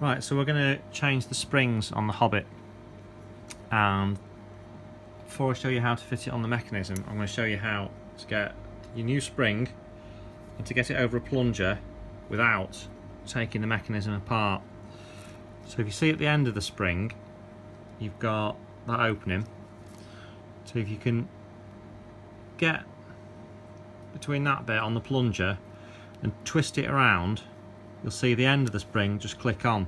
Right, so we're going to change the springs on the Hobbit, and before I show you how to fit it on the mechanism, I'm going to show you how to get your new spring and to get it over a plunger without taking the mechanism apart. So if you see at the end of the spring, you've got that opening. So if you can get between that bit on the plunger and twist it around, you'll see the end of the spring just click on.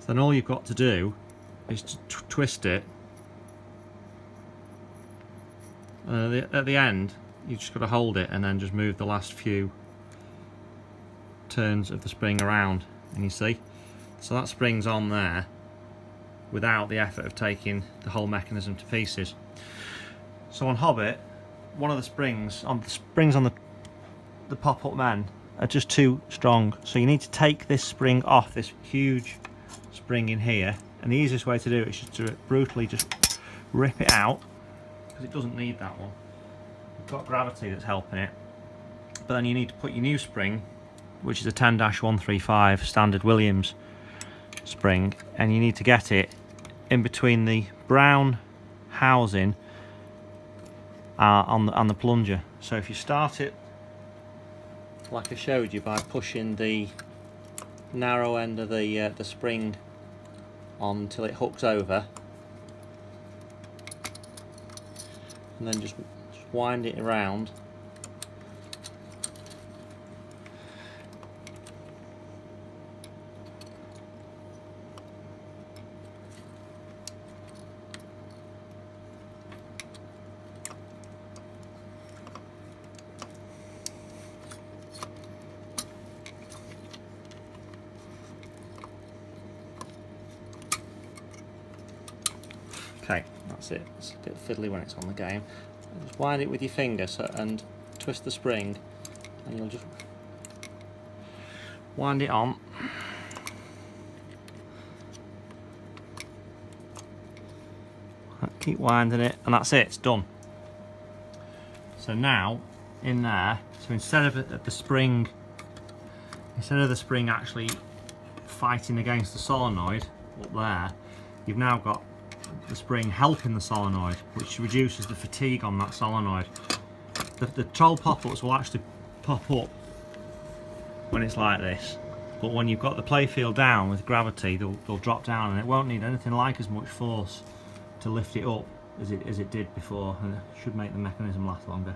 So then all you've got to do is to twist it. At the end, you've just got to hold it and then just move the last few turns of the spring around, and you see, so that spring's on there without the effort of taking the whole mechanism to pieces. So on Hobbit, one of the springs on the pop-up men are just too strong, so you need to take this spring off, this huge spring in here, and the easiest way to do it is just to brutally just rip it out, because it doesn't need that one. You've got gravity that's helping it, but then you need to put your new spring, which is a 10-135 standard Williams spring, and you need to get it in between the brown housing on the plunger. So if you start it like I showed you by pushing the narrow end of the spring on until it hooks over, and then just wind it around. Okay, that's it. It's a bit fiddly when it's on the game. Just wind it with your finger and twist the spring, and you'll just wind it on. Keep winding it, and that's it, it's done. So now, in there, so instead of the spring actually fighting against the solenoid up there, you've now got the spring helping the solenoid, which reduces the fatigue on that solenoid. The troll pop-ups will actually pop up when it's like this, but when you've got the playfield down with gravity, they'll drop down, and it won't need anything like as much force to lift it up as it did before, and it should make the mechanism last longer.